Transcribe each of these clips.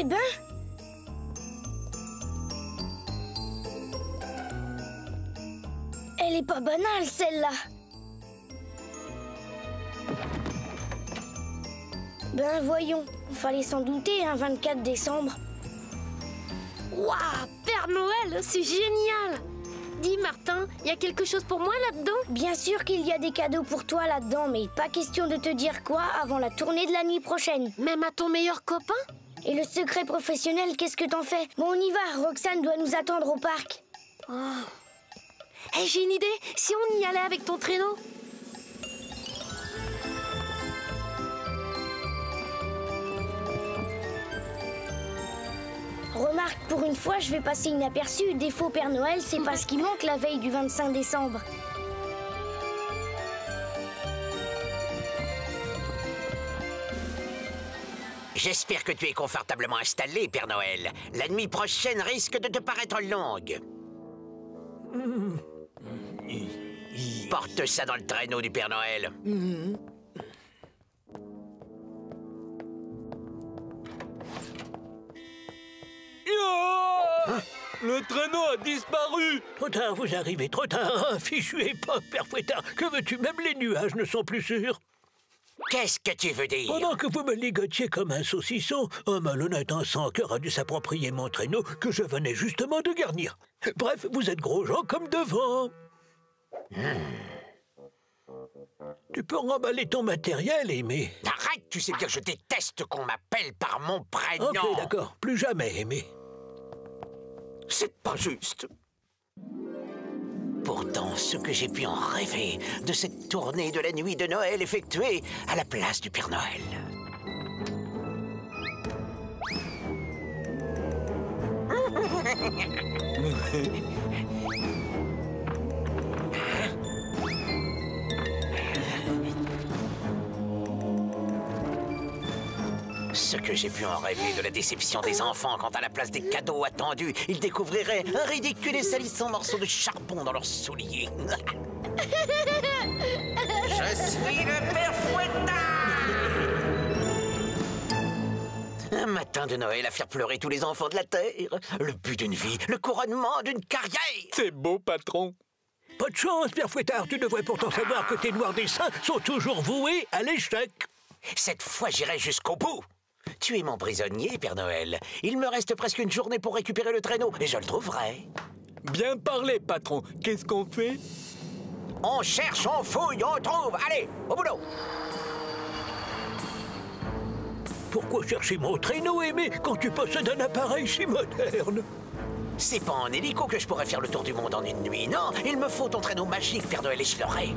Eh ben... Elle est pas banale, celle-là. Ben voyons, fallait s'en douter, un 24 décembre. Waouh, Père Noël, c'est génial! Dis Martin, il y a quelque chose pour moi là-dedans? Bien sûr qu'il y a des cadeaux pour toi là-dedans, mais pas question de te dire quoi avant la tournée de la nuit prochaine. Même à ton meilleur copain? Et le secret professionnel, qu'est-ce que t'en fais? Bon, on y va, Roxane doit nous attendre au parc. Oh. Hey, j'ai une idée, si on y allait avec ton traîneau? Remarque, pour une fois, je vais passer inaperçu. Des faux Père Noël, c'est pas ce qui manque la veille du 25 décembre. J'espère que tu es confortablement installé, Père Noël. La nuit prochaine risque de te paraître longue. Porte ça dans le traîneau du Père Noël. Hein? Le traîneau a disparu. Trop tard, vous arrivez, trop tard. Ah, fichu époque, Père Fouettard. Que veux-tu? Même les nuages ne sont plus sûrs. Qu'est-ce que tu veux dire? Pendant que vous me ligotiez comme un saucisson, un malhonnête sans cœur a dû s'approprier mon traîneau que je venais justement de garnir. Bref, vous êtes gros gens comme devant. Tu peux remballer ton matériel, Aimé. Arrête, tu sais bien que je déteste qu'on m'appelle par mon prénom. Ok, d'accord. Plus jamais, Aimé. C'est pas juste. Pourtant, ce que j'ai pu en rêver de cette tournée de la nuit de Noël effectuée à la place du Père Noël. Ce que j'ai pu en rêver de la déception des enfants quand à la place des cadeaux attendus, ils découvriraient un ridicule et salissant morceau de charbon dans leurs souliers. Je suis le Père Fouettard! Un matin de Noël à faire pleurer tous les enfants de la Terre. Le but d'une vie, le couronnement d'une carrière. C'est beau, patron. Pas de chance, Père Fouettard. Tu devrais pourtant savoir que tes noirs dessins sont toujours voués à l'échec. Cette fois, j'irai jusqu'au bout. Tu es mon prisonnier, Père Noël. Il me reste presque une journée pour récupérer le traîneau, et je le trouverai. Bien parlé, patron. Qu'est-ce qu'on fait? On cherche, on fouille, on trouve. Allez, au boulot. Pourquoi chercher mon traîneau, Aimé, quand tu possèdes un appareil si moderne? C'est pas en hélico que je pourrais faire le tour du monde en une nuit, non. Il me faut ton traîneau magique, Père Noël, et je l'aurai.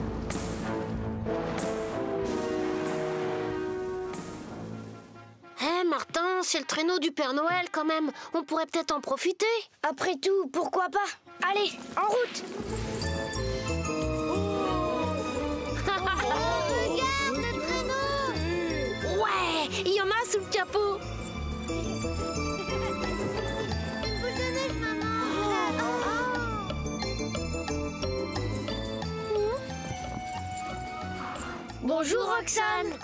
Hé, Martin, c'est le traîneau du Père Noël quand même. On pourrait peut-être en profiter. Après tout, pourquoi pas? Allez, en route! Regarde le traîneau! Ouais, il y en a sous le capot. Bonjour, Roxane!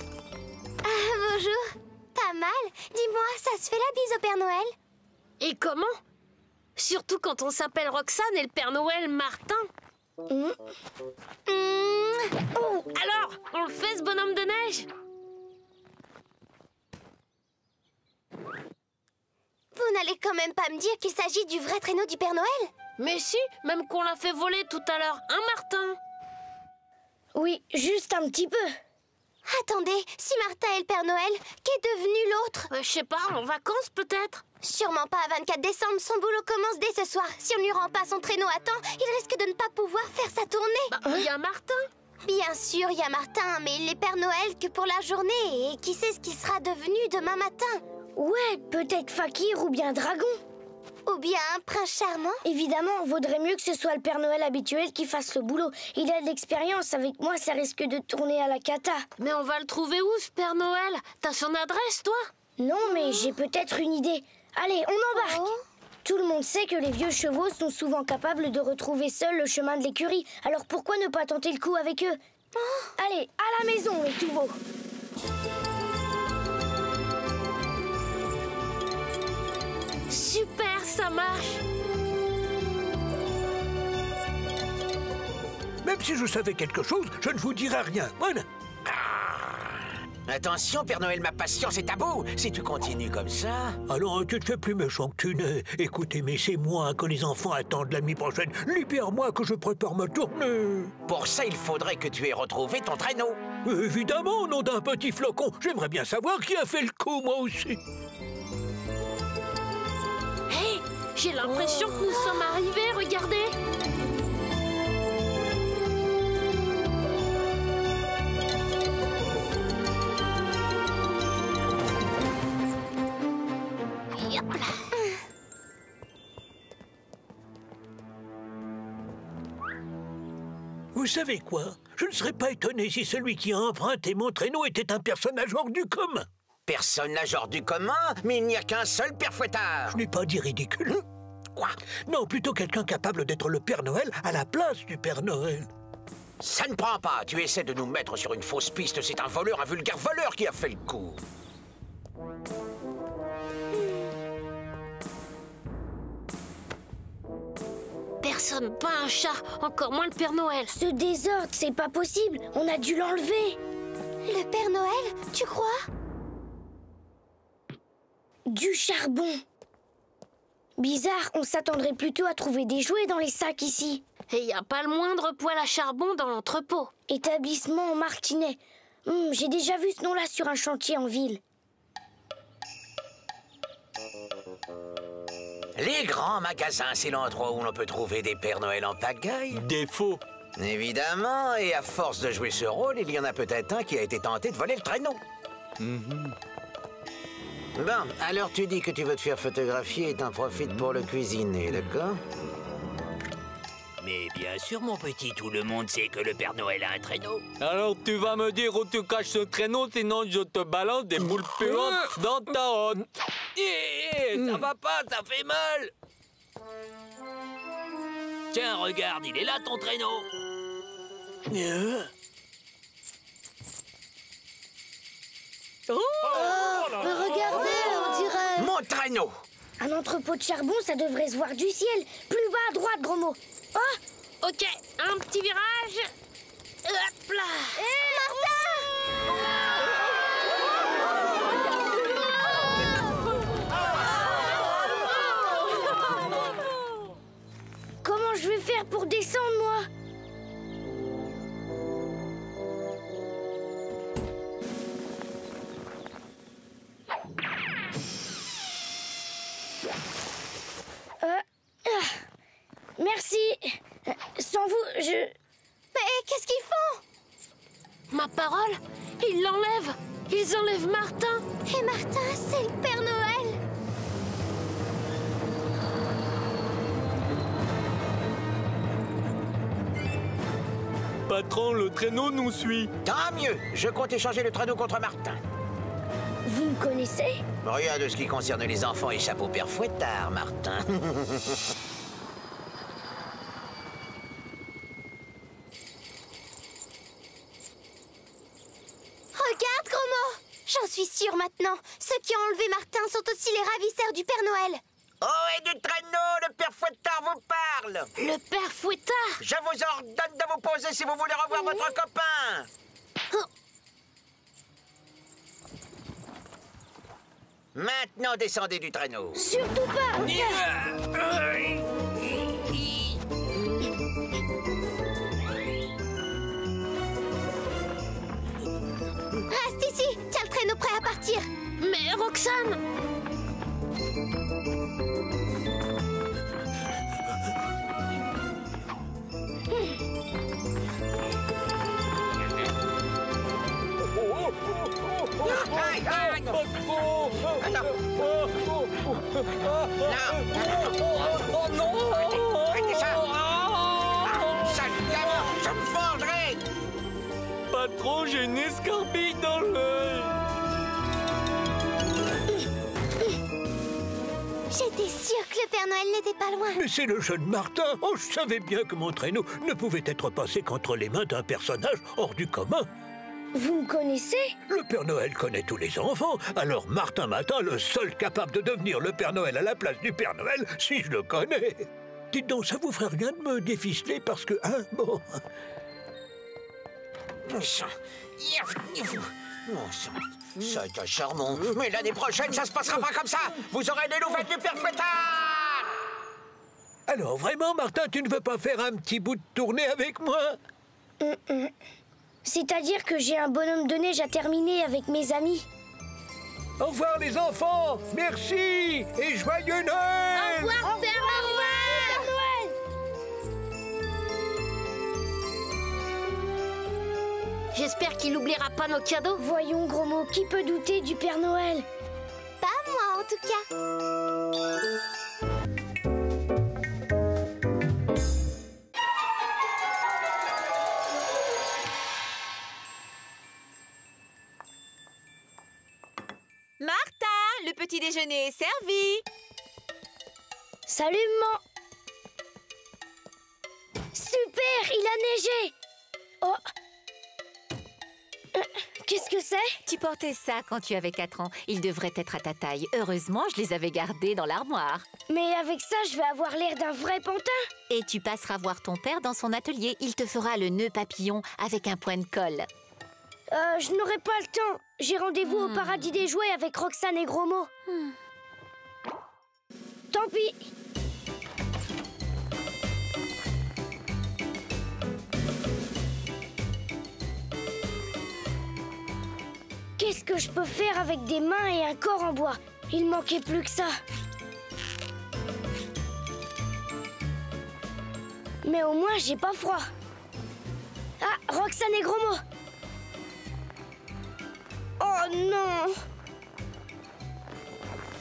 Bonjour. Pas mal. Dis-moi, ça se fait la bise au Père Noël? Et comment? Surtout quand on s'appelle Roxane et le Père Noël Martin. Oh. Alors, on le fait ce bonhomme de neige? Vous n'allez quand même pas me dire qu'il s'agit du vrai traîneau du Père Noël? Mais si, même qu'on l'a fait voler tout à l'heure. Hein, Martin? Oui, juste un petit peu. Attendez, si Martin est le Père Noël, qu'est devenu l'autre? Je sais pas, en vacances peut-être? Sûrement pas à 24 décembre, son boulot commence dès ce soir. Si on ne lui rend pas son traîneau à temps, il risque de ne pas pouvoir faire sa tournée. Bah, il y a Martin. Bien sûr, il y a Martin, mais il est Père Noël que pour la journée. Et qui sait ce qu'il sera devenu demain matin? Ouais, peut-être Fakir ou bien Dragon. Ou bien un prince charmant? Évidemment, vaudrait mieux que ce soit le Père Noël habituel qui fasse le boulot. Il a de l'expérience, avec moi ça risque de tourner à la cata. Mais on va le trouver où, ce Père Noël? T'as son adresse, toi? Non, mais j'ai peut-être une idée. Allez, on embarque. Tout le monde sait que les vieux chevaux sont souvent capables de retrouver seuls le chemin de l'écurie. Alors pourquoi ne pas tenter le coup avec eux? Allez, à la maison, les tout beaux. ça marche. Même si je savais quelque chose, je ne vous dirai rien. Voilà. Attention, Père Noël, ma patience est à bout. Si tu continues comme ça... Alors, tu te fais plus méchant que tu n'es. Écoutez, mais c'est moi que les enfants attendent la nuit prochaine. Libère-moi que je prépare ma tournée. Pour ça, il faudrait que tu aies retrouvé ton traîneau. Évidemment, nom d'un petit flocon. J'aimerais bien savoir qui a fait le coup, moi aussi. Hé, j'ai l'impression que nous sommes arrivés, regardez. Vous savez quoi? Je ne serais pas étonné si celui qui a emprunté mon traîneau était un personnage hors du commun. Personnage hors du commun, mais il n'y a qu'un seul Père Fouettard. Je n'ai pas dit ridicule. Quoi? Non, plutôt quelqu'un capable d'être le Père Noël à la place du Père Noël. Ça ne prend pas. Tu essaies de nous mettre sur une fausse piste. C'est un voleur, un vulgaire voleur qui a fait le coup. Personne, pas un chat, encore moins le Père Noël. Ce désordre, c'est pas possible. On a dû l'enlever. Le Père Noël, tu crois? Du charbon. Bizarre, on s'attendrait plutôt à trouver des jouets dans les sacs ici. Et y a pas le moindre poêle à charbon dans l'entrepôt. Établissement Martinet. J'ai déjà vu ce nom-là sur un chantier en ville. Les grands magasins, c'est l'endroit où l'on peut trouver des Pères Noël en pagaille. Défaut. Évidemment, et à force de jouer ce rôle, il y en a peut-être un qui a été tenté de voler le traîneau. Bon, alors tu dis que tu veux te faire photographier et t'en profites pour le cuisiner, d'accord? Mais bien sûr, mon petit, tout le monde sait que le Père Noël a un traîneau. Alors tu vas me dire où tu caches ce traîneau, sinon je te balance des boules puantes dans ta hotte. Ça va pas, ça fait mal. Tiens, regarde, il est là ton traîneau. Regardez, on dirait... Mon traîneau! Un entrepôt de charbon, ça devrait se voir du ciel. Plus bas à droite, gros mot. Oh, Ok, un petit virage. Hop là. comment je vais faire pour descendre, moi? Merci. Sans vous, je... Mais qu'est-ce qu'ils font? Ma parole, ils l'enlèvent. Ils enlèvent Martin. Et Martin, c'est le Père Noël. Patron, le traîneau nous suit. Tant mieux! Je compte échanger le traîneau contre Martin. Vous me connaissez? Rien de ce qui concerne les enfants échappe au Père Fouettard, Martin. Regarde, gros mot. J'en suis sûre maintenant. Ceux qui ont enlevé Martin sont aussi les ravisseurs du Père Noël. Oh, et du traîneau, le Père Fouettard vous parle! Le Père Fouettard. Je vous ordonne de vous poser si vous voulez revoir votre copain! Maintenant, descendez du traîneau. Surtout pas. Reste ici. Tiens le traîneau prêt à partir. Mais Roxane. Aïe, aïe. Non. Oh non! Arrêtez ça! Sale gamin, je me vengerai! Patron, j'ai une escarbille dans l'œil. J'étais sûre que le Père Noël n'était pas loin. Mais c'est le jeune Martin. Oh, je savais bien que mon traîneau ne pouvait être passé qu'entre les mains d'un personnage hors du commun. Vous me connaissez? Le Père Noël connaît tous les enfants, alors Martin Matin, le seul capable de devenir le Père Noël à la place du Père Noël, si je le connais. Dites donc, ça vous ferait rien de me déficeler parce que, hein, bon... Ça a été charmant. Mais l'année prochaine, ça se passera pas comme ça. Vous aurez des nouvelles du Père Fouettard. Alors vraiment, Martin, tu ne veux pas faire un petit bout de tournée avec moi? C'est-à-dire que j'ai un bonhomme de neige à terminer avec mes amis. Au revoir les enfants, merci et joyeux Noël! Au revoir, Père Noël! J'espère qu'il n'oubliera pas nos cadeaux. Voyons, gros mot, qui peut douter du Père Noël? Pas moi, en tout cas. Martin, le petit déjeuner est servi. Salut, maman! Super, il a neigé! Oh! Qu'est-ce que c'est? Tu portais ça quand tu avais 4 ans. Ils devraient être à ta taille. Heureusement, je les avais gardés dans l'armoire. Mais avec ça, je vais avoir l'air d'un vrai pantin. Et tu passeras voir ton père dans son atelier. Il te fera le nœud papillon avec un point de colle. Je n'aurai pas le temps. J'ai rendez-vous au paradis des jouets avec Roxane et Gros Mot. Tant pis. Qu'est-ce que je peux faire avec des mains et un corps en bois? Il manquait plus que ça. Mais au moins, j'ai pas froid. Ah, Roxane et Gros Mot. Oh non!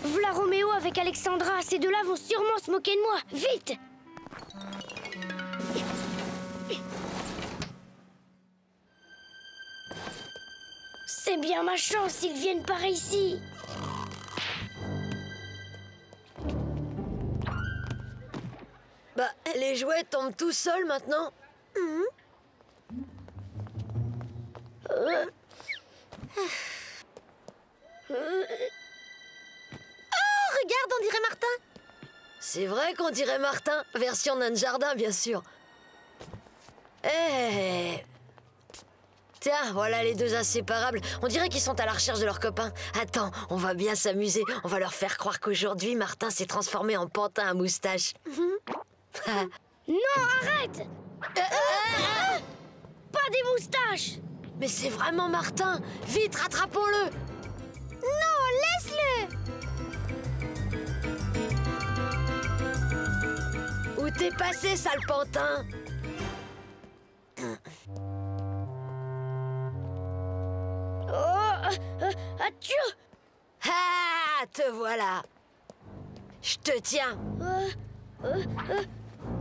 V'là Roméo avec Alexandra. Ces deux-là vont sûrement se moquer de moi. Vite! C'est bien ma chance, ils viennent par ici. Bah, les jouets tombent tout seuls maintenant. Regarde, on dirait Martin. C'est vrai qu'on dirait Martin, version nain de jardin, bien sûr. Tiens, voilà les deux inséparables. On dirait qu'ils sont à la recherche de leurs copains. Attends, on va bien s'amuser. On va leur faire croire qu'aujourd'hui, Martin s'est transformé en pantin à moustache. Non, arrête! Pas des moustaches! Mais c'est vraiment Martin! Vite, rattrapons-le! Non, laisse-le! Où t'es passé, sale pantin? Atchou! Ah, te voilà! Je te tiens! Oh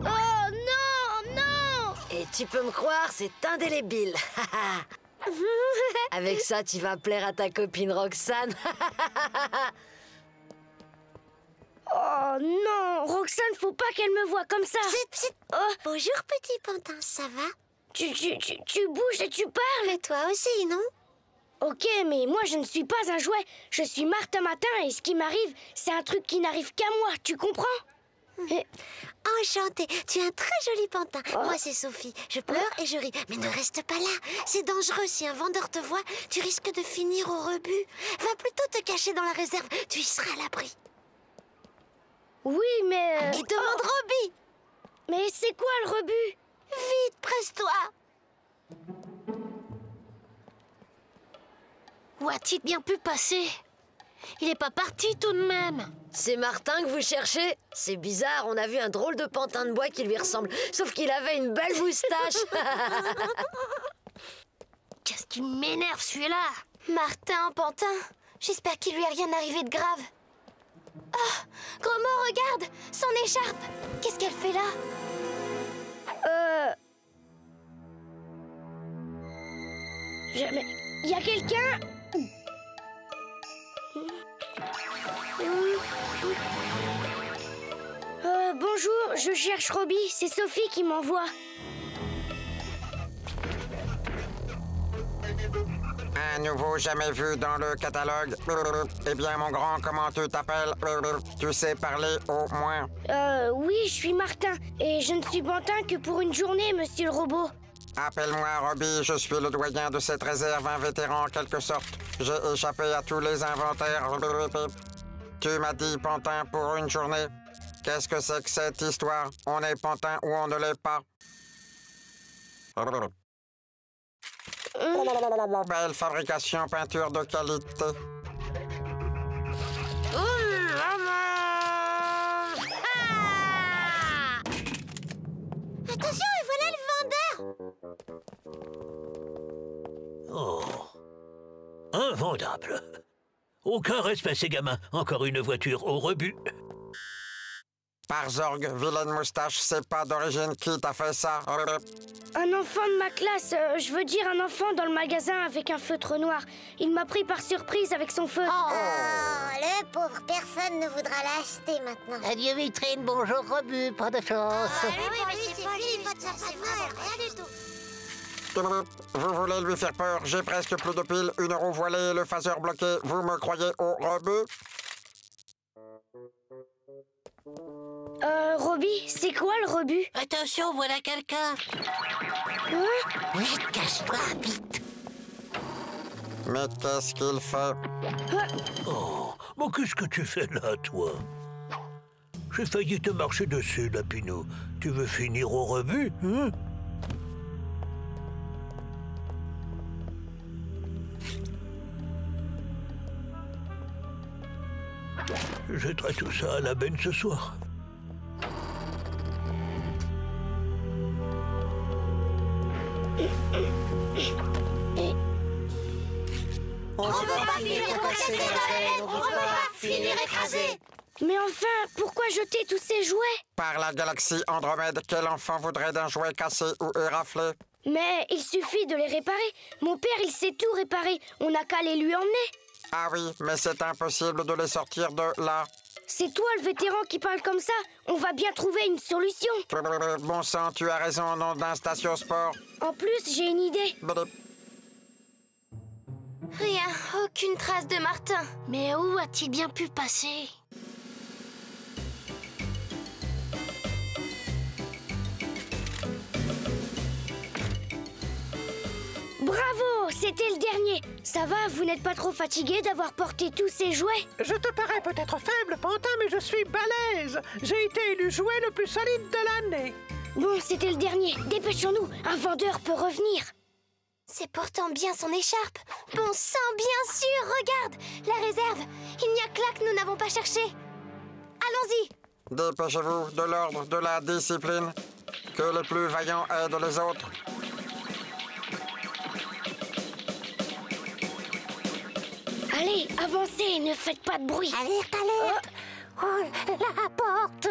non, non! Et tu peux me croire, c'est indélébile! Avec ça, tu vas plaire à ta copine Roxane! Oh non, Roxane, faut pas qu'elle me voie comme ça! Oh, Bonjour, petit pantin, ça va? tu bouges et tu parles! Mais toi aussi, non? Ok, mais moi je ne suis pas un jouet. Je suis Martin Matin et ce qui m'arrive, c'est un truc qui n'arrive qu'à moi, tu comprends? Enchantée, tu es un très joli pantin. Moi, c'est Sophie. Je pleure et je ris. Mais ne reste pas là. C'est dangereux. Si un vendeur te voit, tu risques de finir au rebut. Va plutôt te cacher dans la réserve. Tu y seras à l'abri. Oui, mais... Et demande Roby. Mais c'est quoi le rebut? Vite, presse-toi. Où a-t-il bien pu passer? Il n'est pas parti tout de même. C'est Martin que vous cherchez? C'est bizarre, on a vu un drôle de pantin de bois qui lui ressemble. Sauf qu'il avait une belle moustache. Qu'est-ce qui m'énerve celui-là? Martin, pantin. J'espère qu'il lui est rien arrivé de grave. Oh, Gros Mot, regarde, son écharpe. Qu'est-ce qu'elle fait là? Jamais. Y a quelqu'un? Bonjour, je cherche Roby. C'est Sophie qui m'envoie. Un nouveau jamais vu dans le catalogue. Eh bien, mon grand, comment tu t'appelles? Tu sais parler au moins? Oui, je suis Martin. Et je ne suis pantin que pour une journée, monsieur le robot. Appelle-moi Robbie, je suis le doyen de cette réserve, un vétéran en quelque sorte. J'ai échappé à tous les inventaires. Tu m'as dit pantin pour une journée. Qu'est-ce que c'est que cette histoire? On est pantin ou on ne l'est pas? Belle fabrication, peinture de qualité. Attention, et voilà le vendeur! Oh, invendable. Aucun respect, ces gamins. Encore une voiture au rebut. Par Zorg, vilaine moustache, c'est pas d'origine qui t'a fait ça? Un enfant de ma classe, je veux dire un enfant dans le magasin avec un feutre noir. Il m'a pris par surprise avec son feutre. Oh, le pauvre, personne ne voudra l'acheter maintenant. Adieu vitrine, bonjour rebut, pas de chance. Oui, mais c'est pas lui, c'est rien du tout. Vous voulez lui faire peur? J'ai presque plus de piles, une roue voilée, le phaser bloqué. Vous me croyez au rebut? Robbie, c'est quoi le rebut? Attention, voilà quelqu'un. Vite, cache-toi, vite. Mais qu'est-ce qu'il fait? Oh, mais qu'est-ce que tu fais là, toi? J'ai failli te marcher dessus, Lapinou. Tu veux finir au rebut, hein? Je jetterai tout ça à la benne ce soir. On ne veut pas finir cassé dans la laine, on ne veut pas finir écrasé. Mais enfin, pourquoi jeter tous ces jouets? Par la galaxie Andromède, quel enfant voudrait d'un jouet cassé ou éraflé? Mais il suffit de les réparer. Mon père, il sait tout réparer. On n'a qu'à les lui emmener. Ah oui, mais c'est impossible de les sortir de là. C'est toi le vétéran qui parle comme ça. On va bien trouver une solution. Bon sang, tu as raison au nom d'un station sport. En plus, j'ai une idée. Rien, aucune trace de Martin. Mais où a-t-il bien pu passer? Bravo, c'était le dernier. Ça va, vous n'êtes pas trop fatigué d'avoir porté tous ces jouets? Je te parais peut-être faible, Pantin, mais je suis balèze. J'ai été élu jouet le plus solide de l'année. Bon, c'était le dernier. Dépêchons-nous, un vendeur peut revenir. C'est pourtant bien son écharpe. Bon sang, bien sûr, regarde. La réserve, il n'y a que là que nous n'avons pas cherché. Allons-y. Dépêchez-vous, de l'ordre, de la discipline. Que les plus vaillants aident les autres. Allez, avancez, ne faites pas de bruit. Alerte, alerte. Oh, la porte.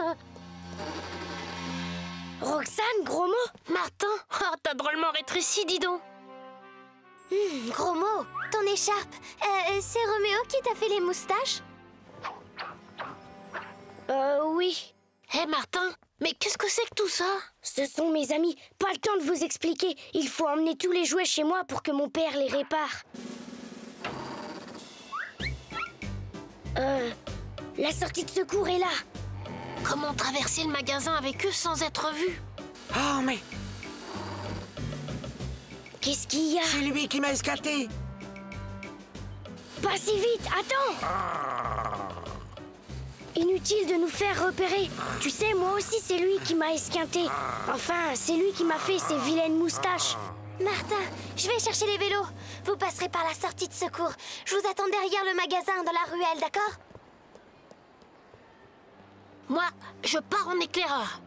Roxane, gros mot? Martin, oh, t'as drôlement rétréci, dis donc. Gros mot, ton écharpe. C'est Roméo qui t'a fait les moustaches? Oui. Hé, Martin, mais qu'est-ce que c'est que tout ça? Ce sont mes amis. Pas le temps de vous expliquer. Il faut emmener tous les jouets chez moi pour que mon père les répare. La sortie de secours est là. Comment traverser le magasin avec eux sans être vu? Oh, mais Qu'est-ce qu'il y a? c'est lui qui m'a escaté. Pas si vite, attends. Inutile de nous faire repérer. Tu sais, moi aussi, c'est lui qui m'a esquinté. Enfin, c'est lui qui m'a fait ces vilaines moustaches. Martin, je vais chercher les vélos. Vous passerez par la sortie de secours. Je vous attends derrière le magasin, dans la ruelle, d'accord? Moi, je pars en éclaireur.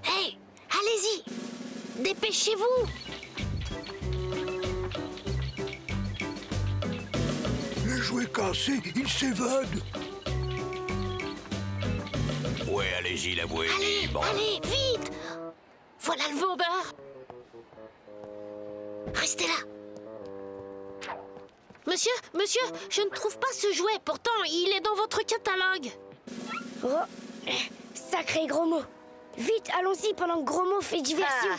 Hé, allez-y. Dépêchez-vous. Le jouet cassé, il s'évade. Ouais, allez-y, la voie est libre. Allez, vite. Voilà le vendeur. Restez là. Monsieur, je ne trouve pas ce jouet. Pourtant, il est dans votre catalogue. Oh, sacré gros mot. Vite, allons-y pendant que gros mot fait diversion.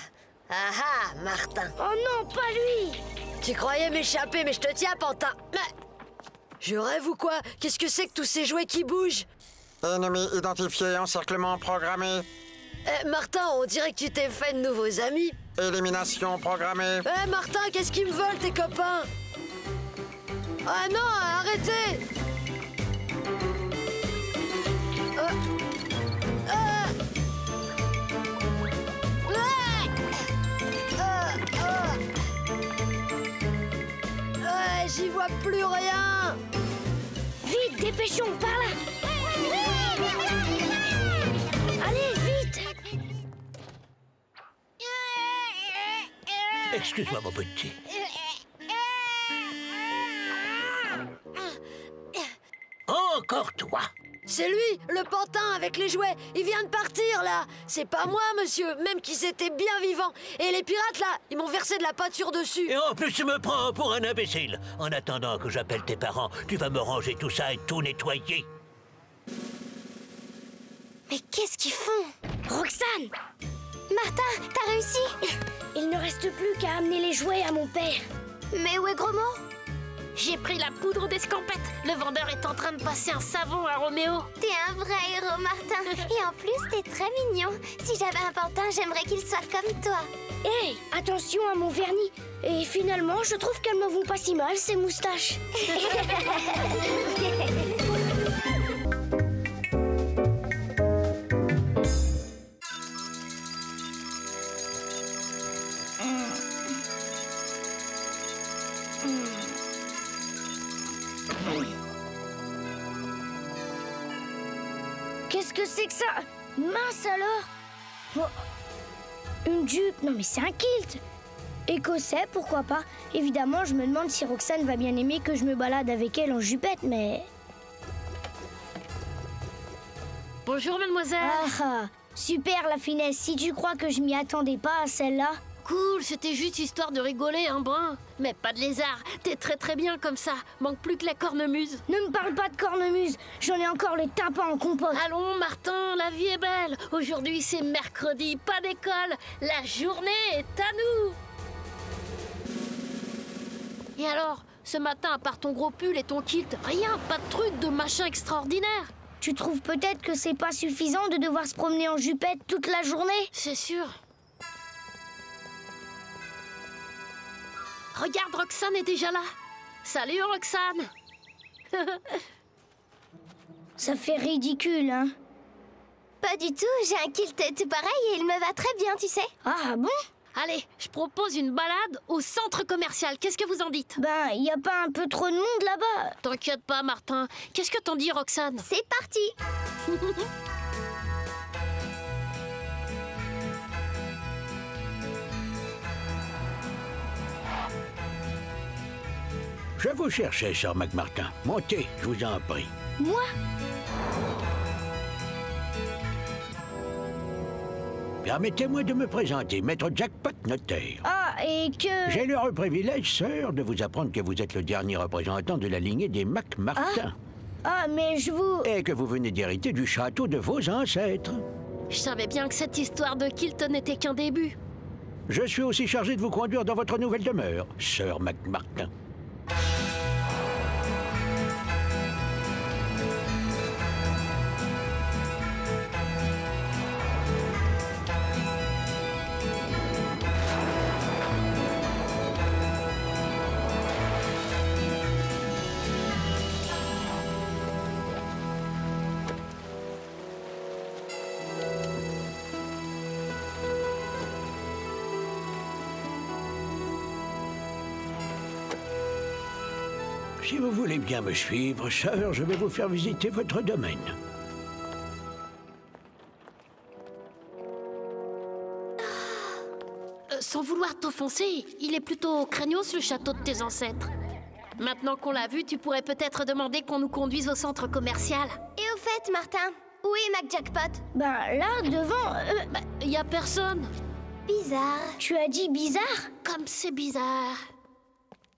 Ah ah, Martin. Oh non, pas lui! Tu croyais m'échapper, mais je te tiens, Pantin. Mais... Je rêve ou quoi? Qu'est-ce que c'est que tous ces jouets qui bougent? Ennemi identifié, encerclement programmé. Martin, on dirait que tu t'es fait de nouveaux amis. Élimination programmée. Martin, qu'est-ce qu'ils me veulent, tes copains? Ah non, arrêtez! J'y vois plus rien! Vite, dépêchons, par là! Allez, vite! Excuse-moi, mon petit. Encore toi? C'est lui, le pantin avec les jouets. Il vient de partir, là. C'est pas moi, monsieur, même qu'ils étaient bien vivants. Et les pirates, là, ils m'ont versé de la pâture dessus. Et en plus, tu me prends pour un imbécile. En attendant que j'appelle tes parents, tu vas me ranger tout ça et tout nettoyer. Mais qu'est-ce qu'ils font? Roxane! Martin, t'as réussi? Il ne reste plus qu'à amener les jouets à mon père. Mais où est Gros Mot? J'ai pris la poudre d'escampette. Le vendeur est en train de passer un savon à Roméo. T'es un vrai héros, Martin. Et en plus, t'es très mignon. Si j'avais un pantin, j'aimerais qu'il soit comme toi. Hé, attention à mon vernis. Et finalement, je trouve qu'elles me vont pas si mal, ces moustaches. Qu'est-ce que c'est que ça? Mince alors! Oh, une jupe? Non mais c'est un kilt! Écossais, pourquoi pas? Évidemment, je me demande si Roxane va bien aimer que je me balade avec elle en jupette, mais... Bonjour, mademoiselle. Ah, super la finesse. Si tu crois que je m'y attendais pas à celle-là... Cool, c'était juste histoire de rigoler un brin. Mais pas de lézard, t'es très très bien comme ça. Manque plus que la cornemuse. Ne me parle pas de cornemuse, j'en ai encore les tympans en compote. Allons Martin, la vie est belle. Aujourd'hui c'est mercredi, pas d'école. La journée est à nous. Et alors, ce matin, à part ton gros pull et ton kilt, rien, pas de truc de machin extraordinaire. Tu trouves peut-être que c'est pas suffisant de devoir se promener en jupette toute la journée? C'est sûr. Regarde, Roxane est déjà là. Salut, Roxane. Ça fait ridicule, hein? Pas du tout, j'ai un kilt tout pareil et il me va très bien, tu sais. Ah bon? Allez, je propose une balade au centre commercial. Qu'est-ce que vous en dites? Ben, y a pas un peu trop de monde là-bas? T'inquiète pas, Martin. Qu'est-ce que t'en dis, Roxane? C'est parti. Je vous cherchais, Sir McMartin. Montez, je vous en prie. Moi? Permettez-moi de me présenter, Maître Jackpot Notaire. Ah, et que... J'ai l'heureux privilège, sœur, de vous apprendre que vous êtes le dernier représentant de la lignée des McMartin. Ah, mais je vous... Et que vous venez d'hériter du château de vos ancêtres. Je savais bien que cette histoire de kilt n'était qu'un début. Je suis aussi chargé de vous conduire dans votre nouvelle demeure, Sir McMartin. Si vous voulez bien me suivre, sœur, je vais vous faire visiter votre domaine. Sans vouloir t'offenser, il est plutôt craignos le château de tes ancêtres. Maintenant qu'on l'a vu, tu pourrais peut-être demander qu'on nous conduise au centre commercial. Et au fait, Martin, où est McJackpot? Ben là, devant... y a personne. Bizarre. Tu as dit bizarre? Comme c'est bizarre.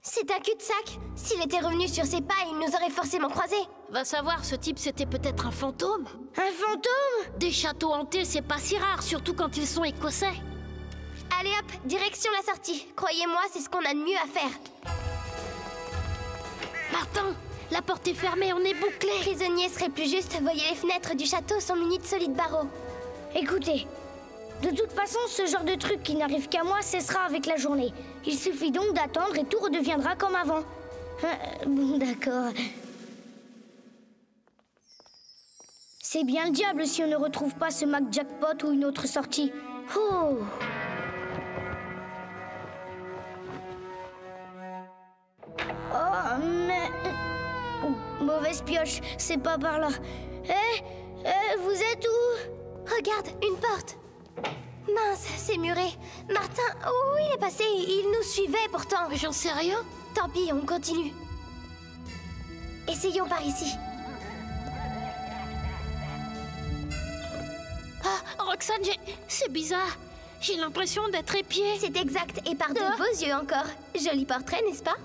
C'est un cul-de-sac. S'il était revenu sur ses pas, il nous aurait forcément croisés. Va savoir, ce type, c'était peut-être un fantôme. Un fantôme? Des châteaux hantés, c'est pas si rare, surtout quand ils sont écossais. Allez hop, direction la sortie. Croyez-moi, c'est ce qu'on a de mieux à faire. Martin, la porte est fermée, on est bouclé. Prisonnier serait plus juste. Voyez, les fenêtres du château sont munies de solides barreaux. Écoutez, de toute façon, ce genre de truc qui n'arrive qu'à moi cessera avec la journée. Il suffit donc d'attendre et tout redeviendra comme avant. Bon, d'accord. C'est bien le diable si on ne retrouve pas ce Mac Jackpot ou une autre sortie. Oh! Oh, mais... Mauvaise pioche, c'est pas par là. Vous êtes où? Regarde, une porte. Mince, c'est muré. Martin, où il est passé? Il nous suivait pourtant. J'en sais rien. Tant pis, on continue. Essayons par ici. Ah, Roxane, c'est bizarre. J'ai l'impression d'être épiée. C'est exact, et par de beaux yeux encore. Joli portrait, n'est-ce pas?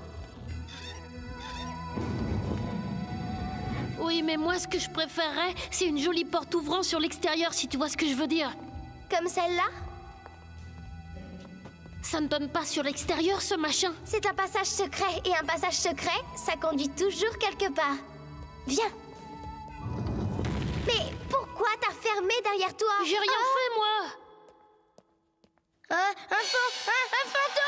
Oui, mais moi, ce que je préférerais, c'est une jolie porte ouvrant sur l'extérieur, si tu vois ce que je veux dire. Comme celle-là? Ça ne donne pas sur l'extérieur, ce machin. C'est un passage secret, et un passage secret, ça conduit toujours quelque part. Viens. Mais pourquoi t'as fermé derrière toi? J'ai rien fait, moi. Un fantôme!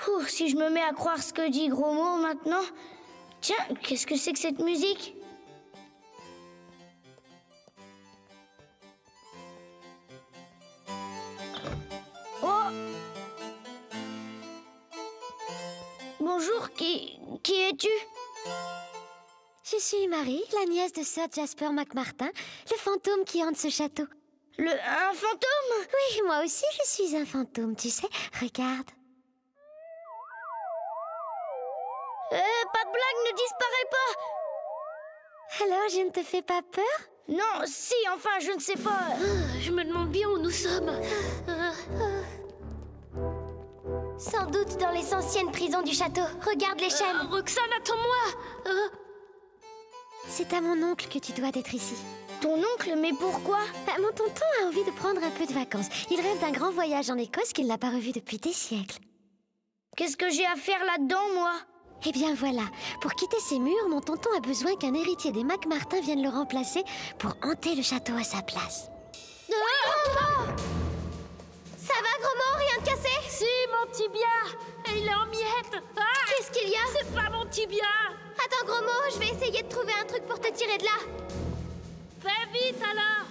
Ouh, si je me mets à croire ce que dit Gros Mot maintenant... Tiens, qu'est-ce que c'est que cette musique? Oh! Bonjour, qui es-tu? Je suis Marie, la nièce de Sir Jasper McMartin, le fantôme qui hante ce château. Un fantôme? Oui, moi aussi je suis un fantôme, tu sais. Regarde. Pas de blague, ne disparais pas! Alors, je ne te fais pas peur? Non, si, enfin, je ne sais pas. Je me demande bien où nous sommes. Sans doute dans les anciennes prisons du château. Regarde les chaînes. Roxane, attends-moi. C'est à mon oncle que tu dois d'être ici. Ton oncle? Mais pourquoi? Mon tonton a envie de prendre un peu de vacances. Il rêve d'un grand voyage en Écosse qu'il n'a pas revu depuis des siècles. Qu'est-ce que j'ai à faire là-dedans, moi? Eh bien voilà, pour quitter ces murs, mon tonton a besoin qu'un héritier des McMartin vienne le remplacer pour hanter le château à sa place. Ça va, Gros Mot? Rien de cassé? Si, mon tibia. Et il est en miettes. Qu'est-ce qu'il y a? C'est pas mon tibia. Attends, Gros Mot, je vais essayer de trouver un truc pour te tirer de là. Fais vite, alors.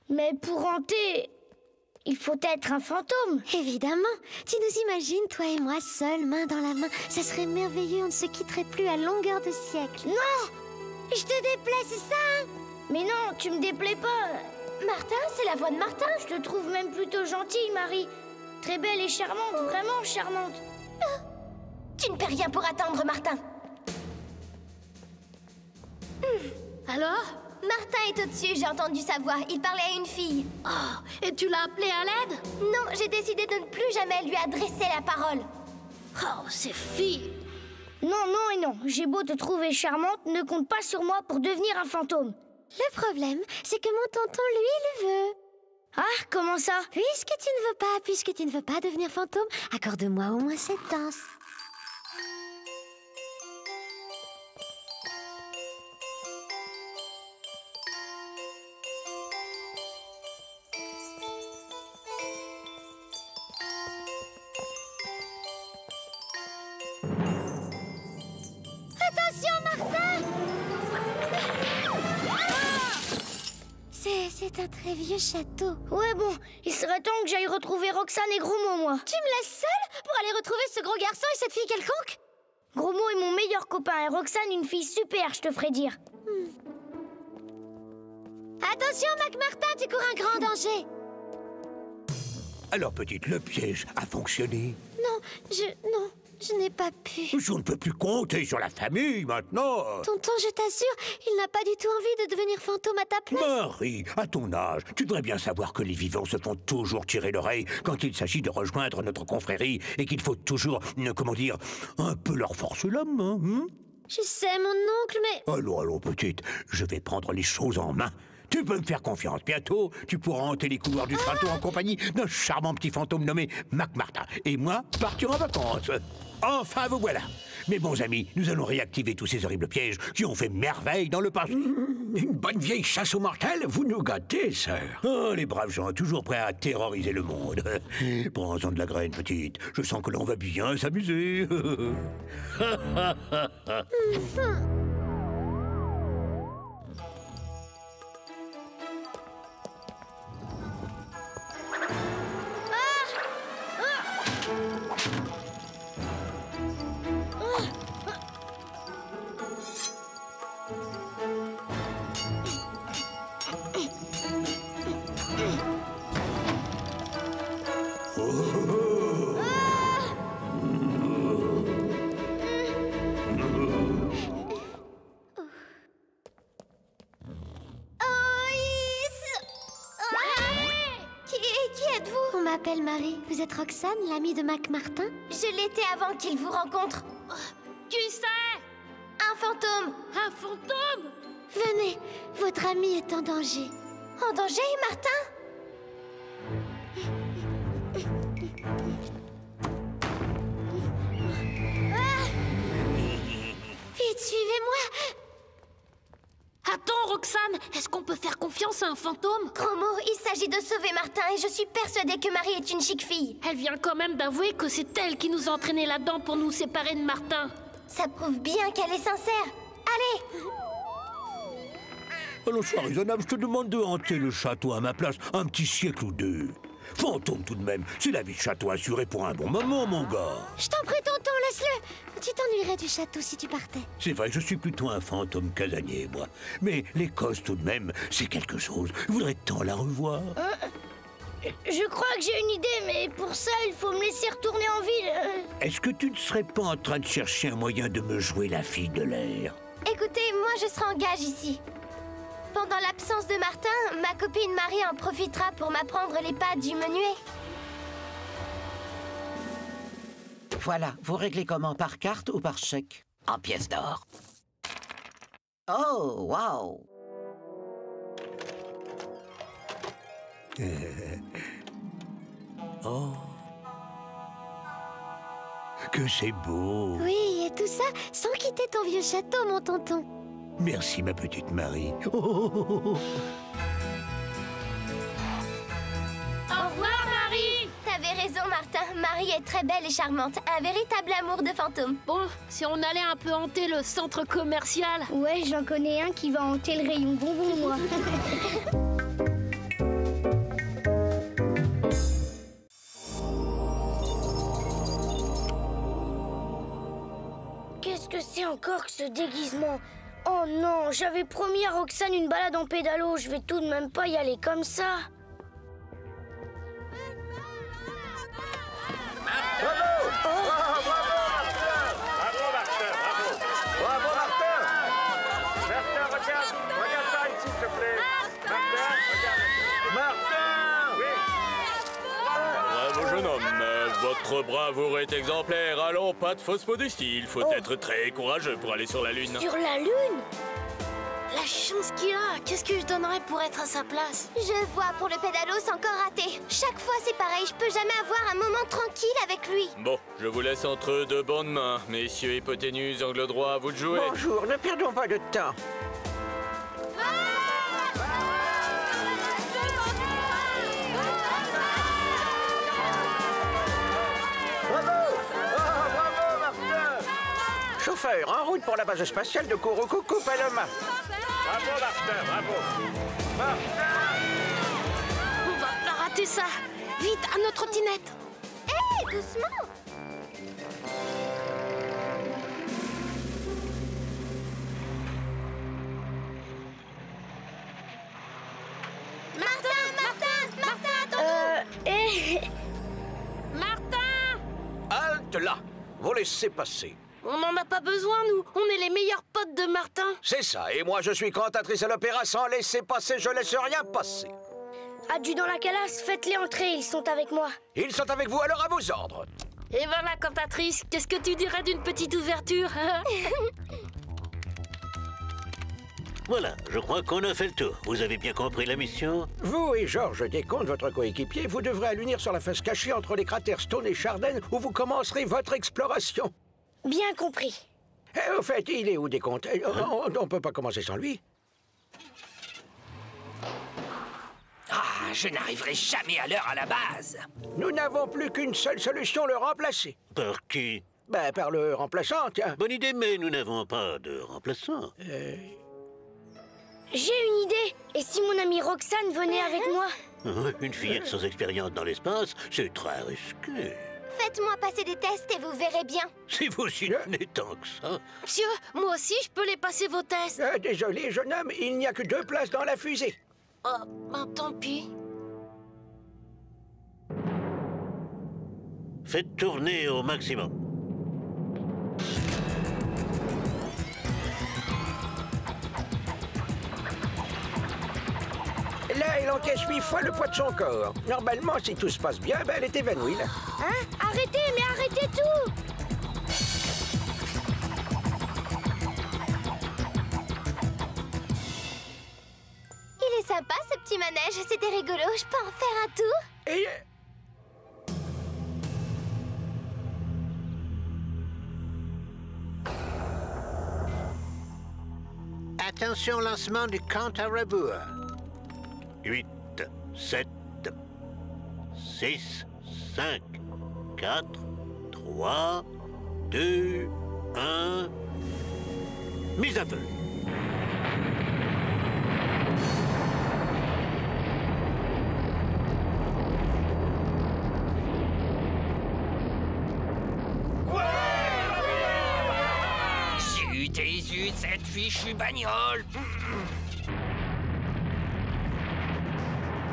Mais pour hanter... il faut être un fantôme. Évidemment. Tu nous imagines, toi et moi, seuls, main dans la main. Ça serait merveilleux, on ne se quitterait plus à longueur de siècle. Non! Je te déplais, c'est ça? Mais non, tu me déplais pas. Martin, c'est la voix de Martin. Je te trouve même plutôt gentille, Marie. Très belle et charmante, vraiment charmante. Tu ne peux rien pour attendre, Martin. Alors? Martin est au-dessus, j'ai entendu sa voix. Il parlait à une fille. Oh, et tu l'as appelé à l'aide? Non, j'ai décidé de ne plus jamais lui adresser la parole. Oh, ces filles! Non, non et non. J'ai beau te trouver charmante, ne compte pas sur moi pour devenir un fantôme. Le problème, c'est que mon tonton, lui, le veut. Ah, comment ça? Puisque tu ne veux pas devenir fantôme, accorde-moi au moins cette danse. Attention, Martin! C'est un très vieux château. Ouais, bon, il serait temps que j'aille retrouver Roxane et Gros Mot, moi. Tu me laisses seule pour aller retrouver ce gros garçon et cette fille quelconque? Gros Mot est mon meilleur copain et Roxane une fille super, je te ferai dire. Attention, McMartin, tu cours un grand danger. Alors, petite, le piège a fonctionné. Non, je n'ai pas pu. Je ne peux plus compter sur la famille maintenant. Tonton, je t'assure, il n'a pas du tout envie de devenir fantôme à ta place. Marie, à ton âge, tu devrais bien savoir que les vivants se font toujours tirer l'oreille quand il s'agit de rejoindre notre confrérie et qu'il faut toujours, comment dire, un peu leur forcer la main. Je sais, mon oncle, mais... Allons, petite, je vais prendre les choses en main. Tu peux me faire confiance. Bientôt, tu pourras hanter les couloirs du château en compagnie d'un charmant petit fantôme nommé McMartin. Et moi, partir en vacances. Enfin, vous voilà. Mes bons amis, nous allons réactiver tous ces horribles pièges qui ont fait merveille dans le passé. Une bonne vieille chasse aux mortels, vous nous gâtez, sœur. Oh, les braves gens, toujours prêts à terroriser le monde. Prends-en de la graine, petite. Je sens que l'on va bien s'amuser. On m'appelle Marie. Vous êtes Roxane, l'amie de McMartin? Je l'étais avant qu'il vous rencontre. Qui c'est? Un fantôme. Un fantôme? Venez, votre ami est en danger. En danger, Martin? Vite, suivez-moi. Attends, Roxane, est-ce qu'on peut faire confiance à un fantôme? Gros mot, il s'agit de sauver Martin et je suis persuadée que Marie est une chic fille. Elle vient quand même d'avouer que c'est elle qui nous a entraînés là-dedans pour nous séparer de Martin. Ça prouve bien qu'elle est sincère. Allez! Alors, sois raisonnable, je te demande de hanter le château à ma place un petit siècle ou deux. Fantôme tout de même, c'est la vie de château assurée pour un bon moment, mon gars. Je t'en prie, tonton, laisse-le. Tu t'ennuierais du château si tu partais. C'est vrai, je suis plutôt un fantôme casanier, moi. Mais l'Écosse, tout de même, c'est quelque chose. Je voudrais tant la revoir. Je crois que j'ai une idée, mais pour ça, il faut me laisser retourner en ville. Est-ce que tu ne serais pas en train de chercher un moyen de me jouer la fille de l'air? Écoutez, moi je serai en gage ici. Pendant l'absence de Martin, ma copine Marie en profitera pour m'apprendre les pas du menuet. Voilà, vous réglez comment? Par carte ou par chèque? En pièces d'or. Oh, waouh! Oh. Que c'est beau! Oui, et tout ça sans quitter ton vieux château, mon tonton. Merci, ma petite Marie. Au revoir, Marie! T'avais raison, Martin. Marie est très belle et charmante. Un véritable amour de fantôme. Bon, si on allait un peu hanter le centre commercial. Ouais, j'en connais un qui va hanter le rayon bonbons, moi. Qu'est-ce que c'est encore que ce déguisement? Oh non, j'avais promis à Roxane une balade en pédalo. Je vais tout de même pas y aller comme ça. Bravo! Oh, bravo, Martin! Bravo, Martin, bravo! Bravo, Martin! Martin, regarde ça ici, s'il te plaît! Martin, regarde! Martin! Oui! Bravo, jeune homme. Votre bravoure est exemplaire. Allons, pas de fausse modestie. Il faut être très courageux pour aller sur la Lune. Sur la Lune? La chance qu'il a! Qu'est-ce que je donnerais pour être à sa place? Je vois, pour le pédalo, c'est encore raté. Chaque fois, c'est pareil. Je peux jamais avoir un moment tranquille avec lui. Bon, je vous laisse entre de bonnes mains. Messieurs hypoténuse, angle droit, à vous de jouer. Bonjour, ne perdons pas de temps. Bravo! Oh, bravo, Martin! Chauffeur, en route pour la base spatiale de Kurokuku Paloma. Bravo, Martin, bravo! Martin! On va pas rater ça! Vite, à notre trottinette! Hé, doucement! Martin, attends-nous! Martin! Halte là! Vous laissez passer. On n'en a pas besoin, nous. On est les meilleurs potes de Martin. C'est ça, et moi je suis cantatrice à l'opéra sans laisser passer, je laisse rien passer. Adjudant la calasse, faites-les entrer, ils sont avec moi. Ils sont avec vous, alors à vos ordres. Et voilà, cantatrice, qu'est-ce que tu dirais d'une petite ouverture, hein? Voilà, je crois qu'on a fait le tour. Vous avez bien compris la mission? Vous et George Descontes, votre coéquipier, vous devrez l'unir sur la face cachée entre les cratères Stone et Chardin où vous commencerez votre exploration. Bien compris. Au fait, il est où Descontes? On peut pas commencer sans lui. Ah, je n'arriverai jamais à l'heure à la base. Nous n'avons plus qu'une seule solution, le remplacer. Par qui? Ben, par le remplaçant, tiens. Bonne idée, mais nous n'avons pas de remplaçant. J'ai une idée. Et si mon amie Roxane venait avec moi? Une fillette sans expérience dans l'espace, c'est très risqué. Faites-moi passer des tests et vous verrez bien. Si vous y tenez tant que ça. Monsieur, moi aussi, je peux les passer vos tests. Désolé, jeune homme, il n'y a que 2 places dans la fusée. Oh, ben tant pis. Faites tourner au maximum. Là, elle encaisse 8 fois le poids de son corps. Normalement, si tout se passe bien, ben, elle est évanouie, là. Hein? Arrêtez, mais arrêtez tout! Il est sympa ce petit manège, c'était rigolo. Je peux en faire un tour? Et... Attention, lancement du compte à rebours. 8, 7, 6, 5, 4, 3, 2, 1... Mise à feu. Zut et zut, cette fichue bagnole.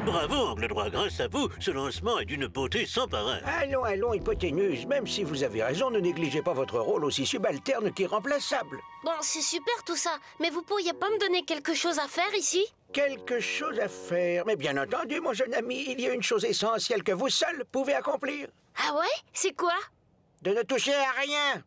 Bravo, Angle Droit, grâce à vous, ce lancement est d'une beauté sans pareil. Allons, hypoténuse. Même si vous avez raison, ne négligez pas votre rôle aussi subalterne qu'irremplaçable. Bon, c'est super tout ça, mais vous pourriez pas me donner quelque chose à faire ici? Quelque chose à faire? Mais bien entendu, mon jeune ami, il y a une chose essentielle que vous seul pouvez accomplir. Ah ouais? C'est quoi? De ne toucher à rien.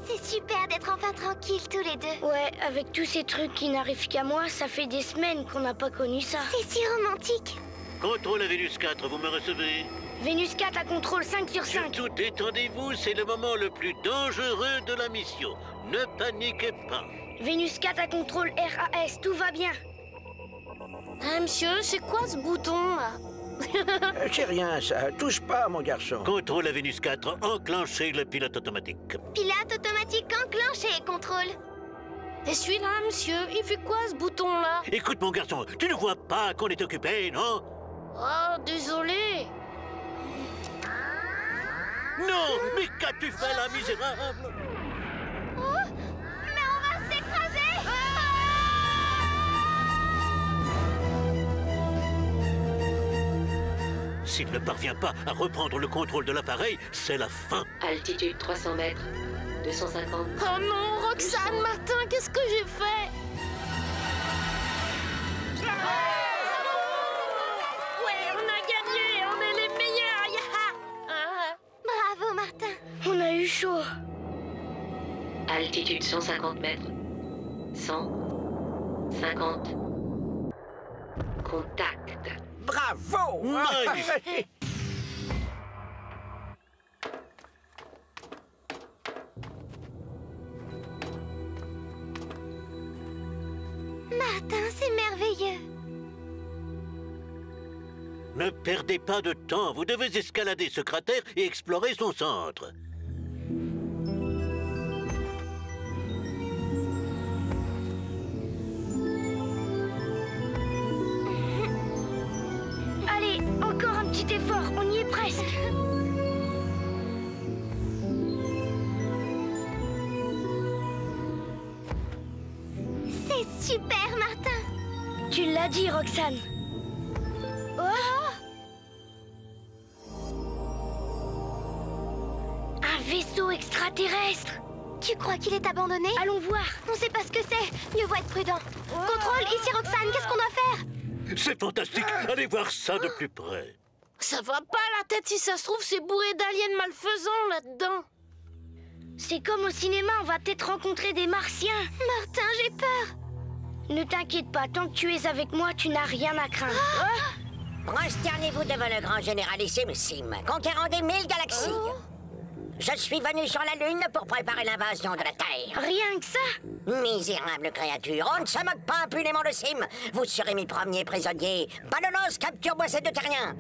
C'est super d'être enfin tranquilles tous les deux. Ouais, avec tous ces trucs qui n'arrivent qu'à moi, ça fait des semaines qu'on n'a pas connu ça. C'est si romantique. Contrôle à Vénus 4, vous me recevez? Vénus 4 à contrôle 5 sur 5. Surtout détendez-vous, c'est le moment le plus dangereux de la mission. Ne paniquez pas. Vénus 4 à contrôle RAS, tout va bien. Ah, monsieur, c'est quoi ce bouton là? C'est rien, ça. Touche pas, mon garçon. Contrôle à Vénus 4, enclenchez le pilote automatique. Pilote automatique enclenché, contrôle. Et celui-là, monsieur, il fait quoi ce bouton-là? Écoute, mon garçon, tu ne vois pas qu'on est occupé, non? Oh, désolé. Non, mais qu'as-tu fait là, misérable? Oh, mais on va s'écraser! S'il ne parvient pas à reprendre le contrôle de l'appareil, c'est la fin. Altitude 300 mètres, 250. Oh non, Roxane, Martin, qu'est-ce que j'ai fait? Ouais, on a gagné, on est les meilleurs, yaha! Bravo, Martin. On a eu chaud. Altitude 150 mètres. 150. Contact. Bravo! Magnifique. Martin, c'est merveilleux. Ne perdez pas de temps, vous devez escalader ce cratère et explorer son centre. Allez, encore un petit effort, on y est presque. C'est super, Martin. Tu l'as dit, Roxane. Oh! Un vaisseau extraterrestre. Tu crois qu'il est abandonné? Allons voir. On sait pas ce que c'est. Mieux vaut être prudent. Contrôle, ici Roxane, qu'est-ce qu'on doit faire? C'est fantastique. Allez voir ça de plus près. Ça va pas la tête, si ça se trouve, c'est bourré d'aliens malfaisants là-dedans. C'est comme au cinéma, on va peut-être rencontrer des martiens. Martin, j'ai peur. Ne t'inquiète pas, tant que tu es avec moi, tu n'as rien à craindre. Prosternez-vous devant le grand généralissime Sim, conquérant des 1000 galaxies. Je suis venu sur la Lune pour préparer l'invasion de la Terre. Rien que ça? Misérable créature, on ne se moque pas impunément de Sim. Vous serez mes premiers prisonniers. Ballonnos, capture-moi ces deux terriens.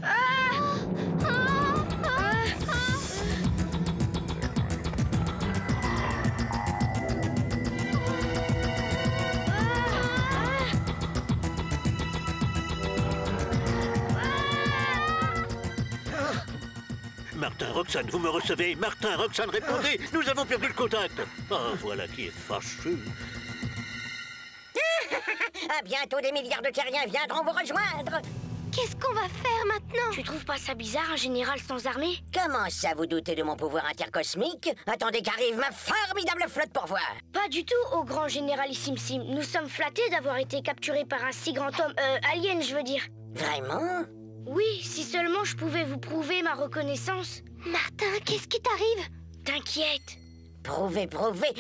Martin, Roxane, vous me recevez? Martin, Roxane, répondez! Nous avons perdu le contact! Ah, voilà qui est fâcheux. À bientôt, des milliards de terriens viendront vous rejoindre. Qu'est-ce qu'on va faire maintenant? Tu trouves pas ça bizarre, un général sans armée? Comment ça, vous doutez de mon pouvoir intercosmique? Attendez qu'arrive ma formidable flotte pour voir. Pas du tout, au grand généralissime Sim. Nous sommes flattés d'avoir été capturés par un si grand homme... alien, je veux dire. Vraiment? Oui, si seulement je pouvais vous prouver ma reconnaissance. Martin, qu'est-ce qui t'arrive? T'inquiète. Prouvez,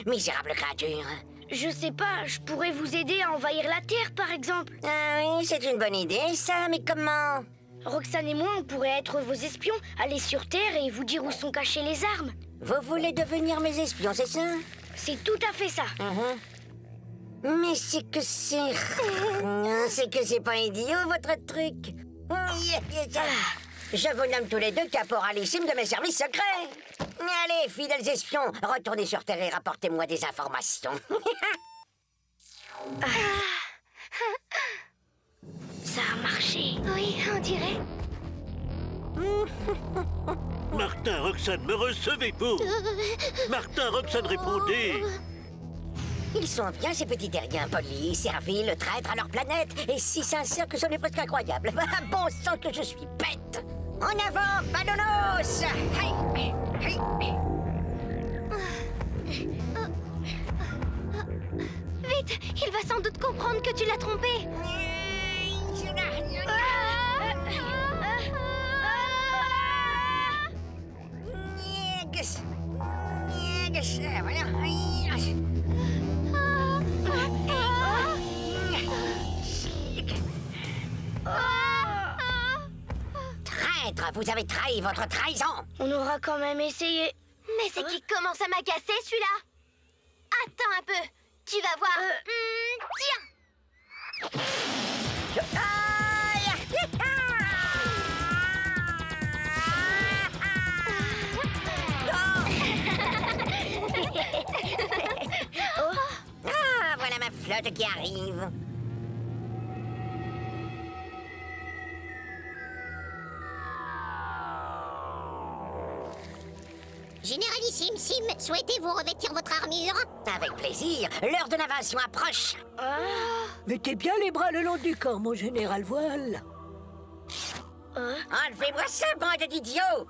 misérable créature. Je sais pas, je pourrais vous aider à envahir la Terre, par exemple. Ah oui, c'est une bonne idée, ça, mais comment? Roxane et moi, on pourrait être vos espions, aller sur Terre et vous dire où sont cachées les armes. Vous voulez devenir mes espions, c'est ça? C'est tout à fait ça. Mais c'est que c'est... c'est que c'est pas idiot, votre truc. Je vous nomme tous les deux caporalissime de mes services secrets. Allez, fidèles espions, retournez sur Terre et rapportez-moi des informations. Ça a marché. Oui, on dirait. Martin, Roxane, me recevez-vous? Martin, Roxane, répondez! Ils sont bien, ces petits terriens polis, serviles, traîtres à leur planète, et si sincères que ce n'est presque incroyable. Bon sang que je suis bête. En avant, Ballonnos! Vite, il va sans doute comprendre que tu l'as trompé. Traître, vous avez trahi votre trahison. On aura quand même essayé. Mais c'est qui commence à m'agacer, celui-là. Attends un peu, tu vas voir. Tiens. Ah, voilà ma flotte qui arrive. Généralissime Sim, souhaitez-vous revêtir votre armure? Avec plaisir, l'heure de l'invasion approche. Mettez bien les bras le long du corps, mon général Voile. Enlevez-moi ça, bande d'idiots.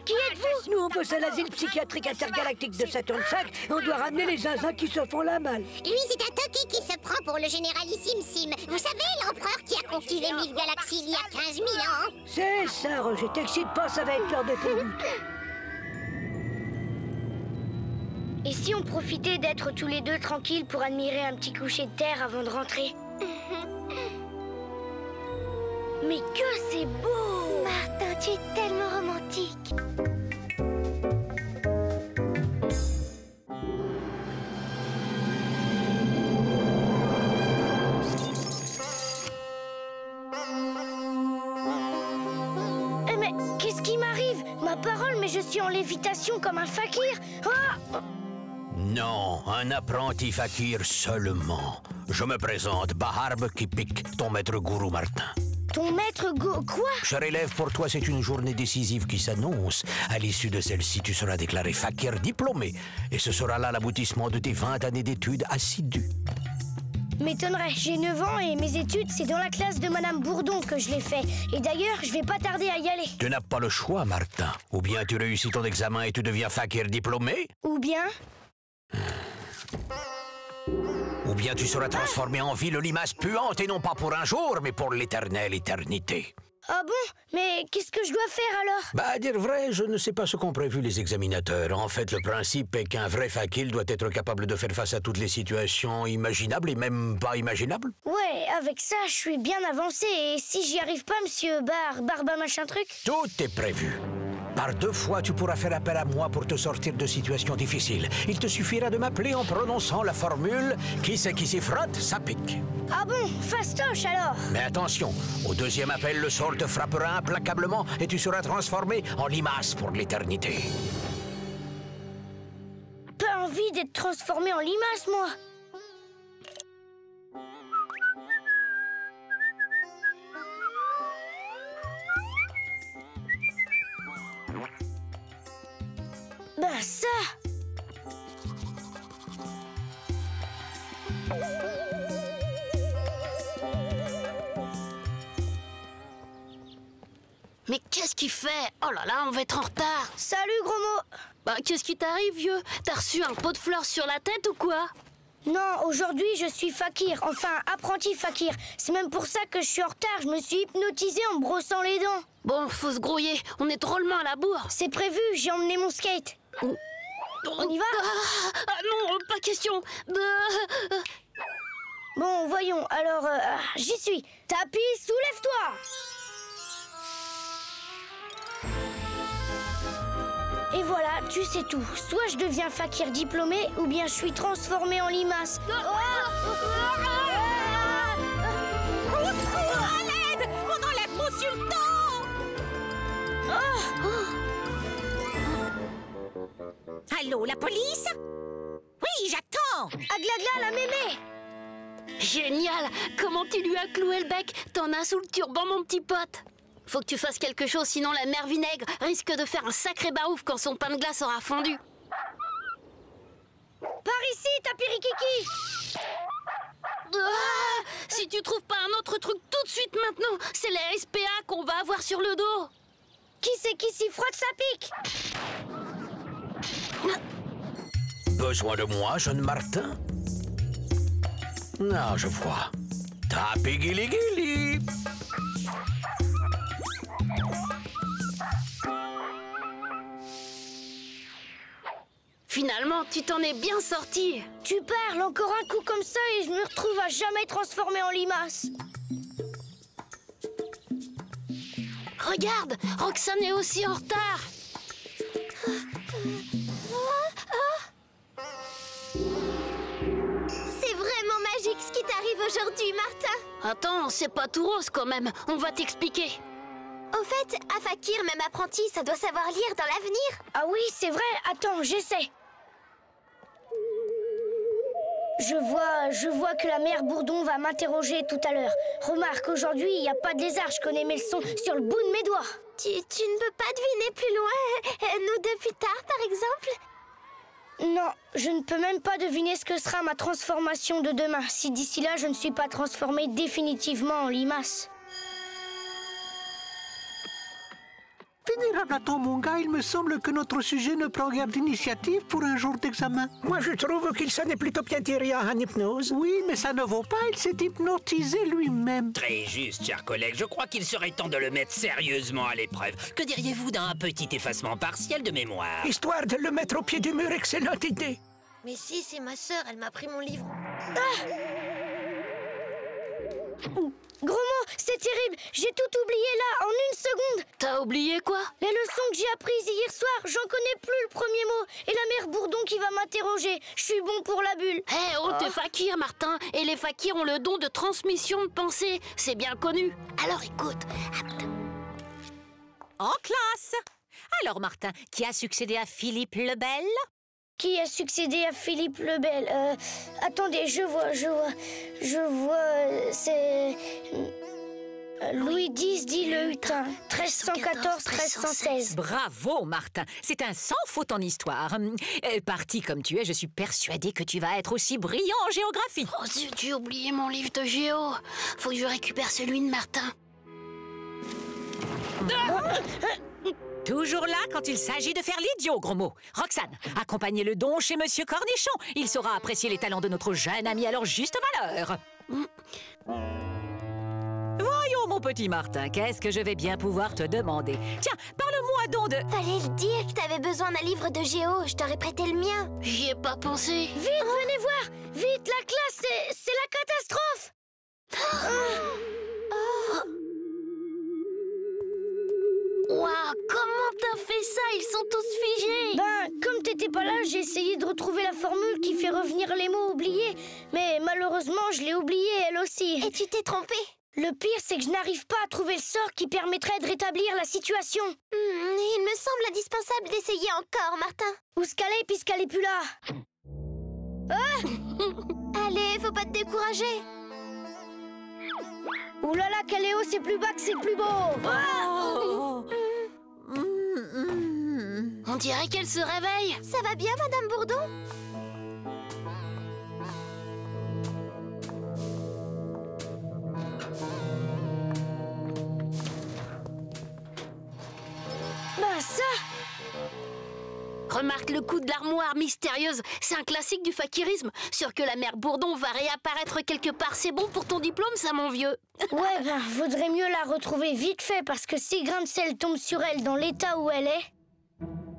Qui êtes-vous? Nous, on bosse à l'asile psychiatrique intergalactique de Saturne 5 et on doit ramener les zinzins qui se font la malle. Lui, c'est un toqué qui se prend pour le généralissime Sim. Vous savez, l'empereur qui a conquis les 1000 galaxies il y a 15 000 ans? C'est ça, Roger. T'excite pas, ça va être l'heure de tes buts. Et si on profitait d'être tous les deux tranquilles pour admirer un petit coucher de terre avant de rentrer? Mais que c'est beau! Martin, tu es tellement romantique. Mais qu'est-ce qui m'arrive? Ma parole, mais je suis en lévitation comme un fakir. Ah! Non, un apprenti fakir seulement. Je me présente, Baharb Kipik, ton maître gourou Martin. Ton maître quoi? Cher élève, pour toi, c'est une journée décisive qui s'annonce. À l'issue de celle-ci, tu seras déclaré fakir diplômé. Et ce sera là l'aboutissement de tes 20 années d'études assidues. M'étonnerait, j'ai 9 ans et mes études, c'est dans la classe de Madame Bourdon que je l'ai fait. Et d'ailleurs, je vais pas tarder à y aller. Tu n'as pas le choix, Martin. Ou bien tu réussis ton examen et tu deviens fakir diplômé. Ou bien... Ou bien tu seras transformé en ville limace puante et non pas pour un jour, mais pour l'éternelle éternité. Ah bon? Mais qu'est-ce que je dois faire alors? Bah, à dire vrai, je ne sais pas ce qu'ont prévu les examinateurs. En fait, le principe est qu'un vrai fakir doit être capable de faire face à toutes les situations imaginables et même pas imaginables. Ouais, avec ça, je suis bien avancé. Et si j'y arrive pas, monsieur Barba machin truc? Tout est prévu. Par 2 fois, tu pourras faire appel à moi pour te sortir de situations difficiles. Il te suffira de m'appeler en prononçant la formule « Qui c'est qui s'y frotte, ça pique ». Ah bon? Fastoche alors? Mais attention, au 2e appel, le sort te frappera implacablement et tu seras transformé en limace pour l'éternité. Pas envie d'être transformé en limace, moi. Ben ça! Mais qu'est-ce qu'il fait? Oh là là, on va être en retard. Salut, gros mot. Bah, qu'est-ce qui t'arrive, vieux? T'as reçu un pot de fleurs sur la tête ou quoi? Non, aujourd'hui, je suis fakir. Enfin, apprenti fakir. C'est même pour ça que je suis en retard. Je me suis hypnotisé en me brossant les dents. Bon, faut se grouiller. On est drôlement à la bourre. C'est prévu, j'ai emmené mon skate. On y va? Ah non, pas question. Bon, voyons. Alors, j'y suis. Tapis, soulève-toi. Et voilà, tu sais tout. Soit je deviens fakir diplômé, ou bien je suis transformé en limace. À l'aide! On enlève mon sultan! Allô, la police? Oui, j'attends! Aglagla, la mémé! Génial! Comment tu lui as cloué le bec? T'en as sous le turban, mon petit pote. Faut que tu fasses quelque chose, sinon la mère vinaigre risque de faire un sacré barouf quand son pain de glace aura fondu. Par ici, Tapirikiki! Si tu trouves pas un autre truc tout de suite maintenant, c'est les SPA qu'on va avoir sur le dos. Qui c'est qui s'y frotte, ça pique? Besoin de moi, jeune Martin? Non, je vois. Tapigili-gili. Finalement, tu t'en es bien sorti. Tu parles, encore un coup comme ça et je me retrouve à jamais transformé en limace. Regarde, Roxane est aussi en retard. C'est vraiment magique ce qui t'arrive aujourd'hui, Martin. Attends, c'est pas tout rose quand même. On va t'expliquer. Au fait, un fakir, même apprenti, ça doit savoir lire dans l'avenir. Ah oui, c'est vrai. Attends, j'essaie. Je vois que la mère Bourdon va m'interroger tout à l'heure. Remarque, aujourd'hui, il n'y a pas de lézard. Je connais mes leçons sur le bout de mes doigts. Tu ne peux pas deviner plus loin. Nous deux plus tard, par exemple? Non, je ne peux même pas deviner ce que sera ma transformation de demain, si d'ici là, je ne suis pas transformée définitivement en limace. Vénérable Attends, mon gars, il me semble que notre sujet ne prend guère d'initiative pour un jour d'examen. Moi, je trouve qu'il s'en est plutôt bien tiré en hypnose. Oui, mais ça ne vaut pas, il s'est hypnotisé lui-même. Très juste, cher collègue. Je crois qu'il serait temps de le mettre sérieusement à l'épreuve. Que diriez-vous d'un petit effacement partiel de mémoire? Histoire de le mettre au pied du mur, excellente idée. Mais si, c'est ma sœur, elle m'a pris mon livre. Gros mot, c'est terrible. J'ai tout oublié là, en une seconde. T'as oublié quoi? Les leçons que j'ai apprises hier soir, j'en connais plus le premier mot. Et la mère Bourdon qui va m'interroger. Je suis bon pour la bulle. T'es fakir, Martin. Et les fakirs ont le don de transmission de pensée. C'est bien connu. Alors écoute. En classe. Alors, Martin, qui a succédé à Philippe le Bel? Qui a succédé à Philippe le Bel? Attendez, je vois, c'est... Louis X dit le hutin, 1314-1316. Bravo, Martin. C'est un sans faute en histoire. Parti comme tu es, je suis persuadée que tu vas être aussi brillant en géographie. Oh zut, j'ai oublié mon livre de géo. Faut que je récupère celui de Martin. Toujours là quand il s'agit de faire l'idiot, gros mot. Roxane, accompagnez le don chez Monsieur Cornichon. Il saura apprécier les talents de notre jeune ami à leur juste valeur. Voyons, mon petit Martin, qu'est-ce que je vais bien pouvoir te demander? Tiens, parle-moi donc de... Fallait le dire que t'avais besoin d'un livre de géo. Je t'aurais prêté le mien. J'y ai pas pensé. Vite, venez voir. Vite, la classe, c'est la catastrophe. Waouh, comment t'as fait ça? Ils sont tous figés. Ben, comme t'étais pas là, j'ai essayé de retrouver la formule qui fait revenir les mots oubliés. Mais malheureusement, je l'ai oubliée elle aussi. Et tu t'es trompée? Le pire, c'est que je n'arrive pas à trouver le sort qui permettrait de rétablir la situation. Il me semble indispensable d'essayer encore, Martin. Où se caler puisqu'elle est plus là? Allez, faut pas te décourager. Ouh là là, Caléo, c'est plus bas que c'est plus beau. On dirait qu'elle se réveille. Ça va bien, Madame Bourdon? Ben ça! Remarque le coup de l'armoire mystérieuse. C'est un classique du fakirisme. Sûr que la mère Bourdon va réapparaître quelque part. C'est bon pour ton diplôme, ça, mon vieux. Ouais, ben, vaudrait mieux la retrouver vite fait, parce que si grain de sel tombe sur elle dans l'état où elle est...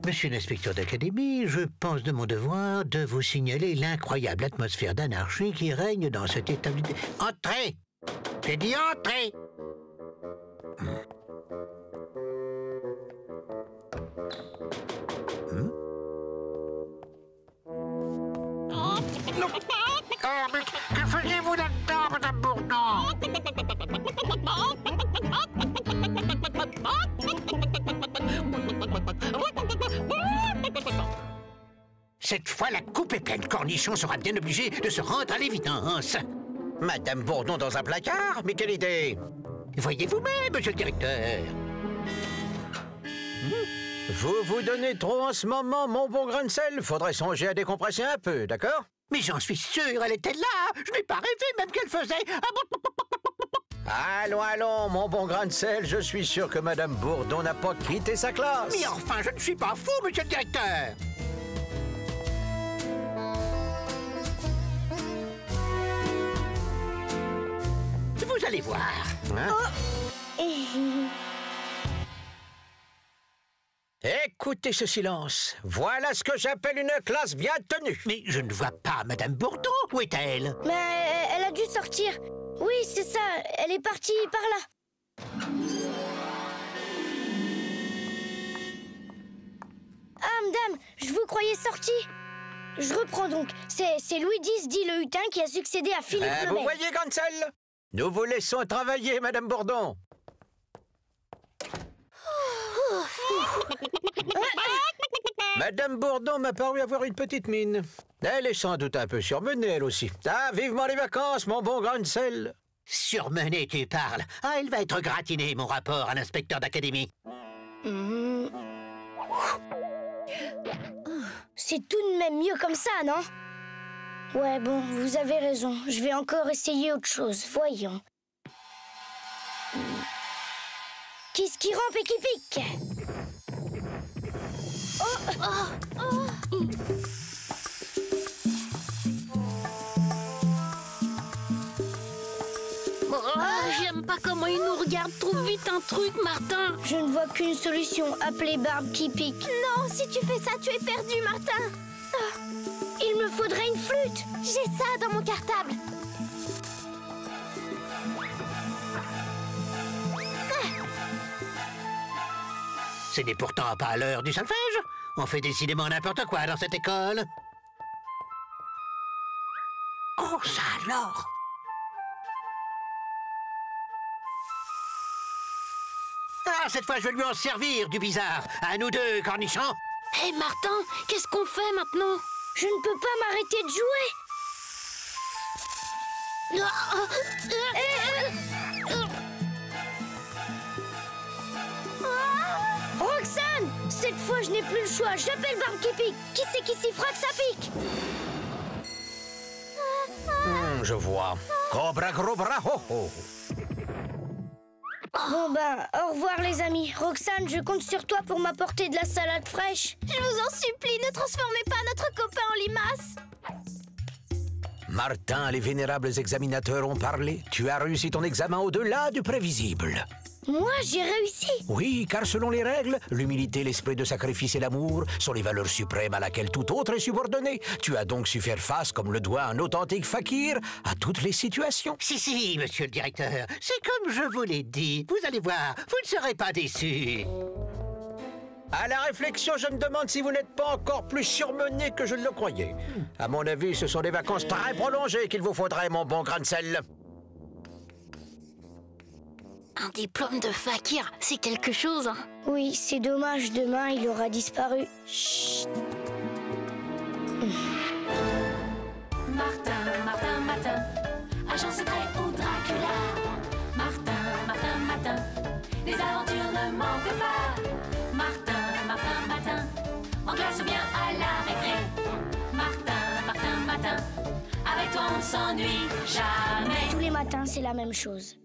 Monsieur l'inspecteur d'académie, je pense de mon devoir de vous signaler l'incroyable atmosphère d'anarchie qui règne dans cet établissement. Entrez! J'ai dit entrez! Oh, mais que faisiez-vous là-dedans, Madame Bourdon? Cette fois, la coupe est pleine. Cornichon sera bien obligé de se rendre à l'évidence. Madame Bourdon dans un placard? Mais quelle idée! Voyez vous-même, monsieur le directeur. Vous vous donnez trop en ce moment, mon bon grain de sel. Faudrait songer à décompresser un peu, d'accord? Mais j'en suis sûr, elle était là. Je n'ai pas rêvé même qu'elle faisait... Allons, allons, mon bon grain de sel. Je suis sûr que Madame Bourdon n'a pas quitté sa classe. Mais enfin, je ne suis pas fou, monsieur le directeur. Vous allez voir. Hein? Écoutez ce silence. Voilà ce que j'appelle une classe bien tenue. Mais je ne vois pas Madame Bourdon. Où est-elle? Mais elle a dû sortir. Oui, c'est ça. Elle est partie par là. Ah, madame, je vous croyais sortie. Je reprends donc. C'est Louis X, dit le hutin, qui a succédé à Philippe le Bel. Vous voyez, Gansel? Nous vous laissons travailler, Madame Bourdon. Madame Bourdon m'a paru avoir une petite mine. Elle est sans doute un peu surmenée, elle aussi. Ah, vivement les vacances, mon bon grain de sel. Surmenée, tu parles. Ah, il va être gratiné, mon rapport à l'inspecteur d'académie. C'est tout de même mieux comme ça, non? Ouais, bon, vous avez raison. Je vais encore essayer autre chose. Voyons. Qui rampe et qui pique? J'aime pas comment il nous regarde. Trouve vite un truc, Martin. Je ne vois qu'une solution. Appeler Barbe qui pique. Non, si tu fais ça, tu es perdu, Martin. Il me faudrait une flûte. J'ai ça dans mon cartable. Ce n'est pourtant pas l'heure du solfège. On fait décidément n'importe quoi dans cette école. Oh, ça alors! Ah, cette fois, je vais lui en servir, du bizarre. À nous deux, Cornichon. Hé, Martin, qu'est-ce qu'on fait maintenant? Je ne peux pas m'arrêter de jouer. Roxane, cette fois, je n'ai plus le choix. J'appelle Barbe qui pique. Qui c'est qui s'y fera que ça pique? Je vois. Cobra gros bras, ho ho. Bon ben, au revoir les amis. Roxane, je compte sur toi pour m'apporter de la salade fraîche. Je vous en supplie, ne transformez pas notre copain en limace. Martin, les vénérables examinateurs ont parlé. Tu as réussi ton examen au-delà du prévisible. Moi, j'ai réussi. Oui, car selon les règles, l'humilité, l'esprit de sacrifice et l'amour sont les valeurs suprêmes à laquelle tout autre est subordonné. Tu as donc su faire face, comme le doit un authentique fakir, à toutes les situations. Si, monsieur le directeur, c'est comme je vous l'ai dit. Vous allez voir, vous ne serez pas déçus. À la réflexion, je me demande si vous n'êtes pas encore plus surmené que je ne le croyais. À mon avis, ce sont des vacances très prolongées qu'il vous faudrait, mon bon grain de sel. Un diplôme de fakir, c'est quelque chose, hein. Oui, c'est dommage, demain il aura disparu. Chut. Martin, agent secret ou Dracula. Martin, les aventures ne manquent pas. Martin, en classe ou bien à la récré. Martin, avec toi on s'ennuie jamais. Tous les matins, c'est la même chose.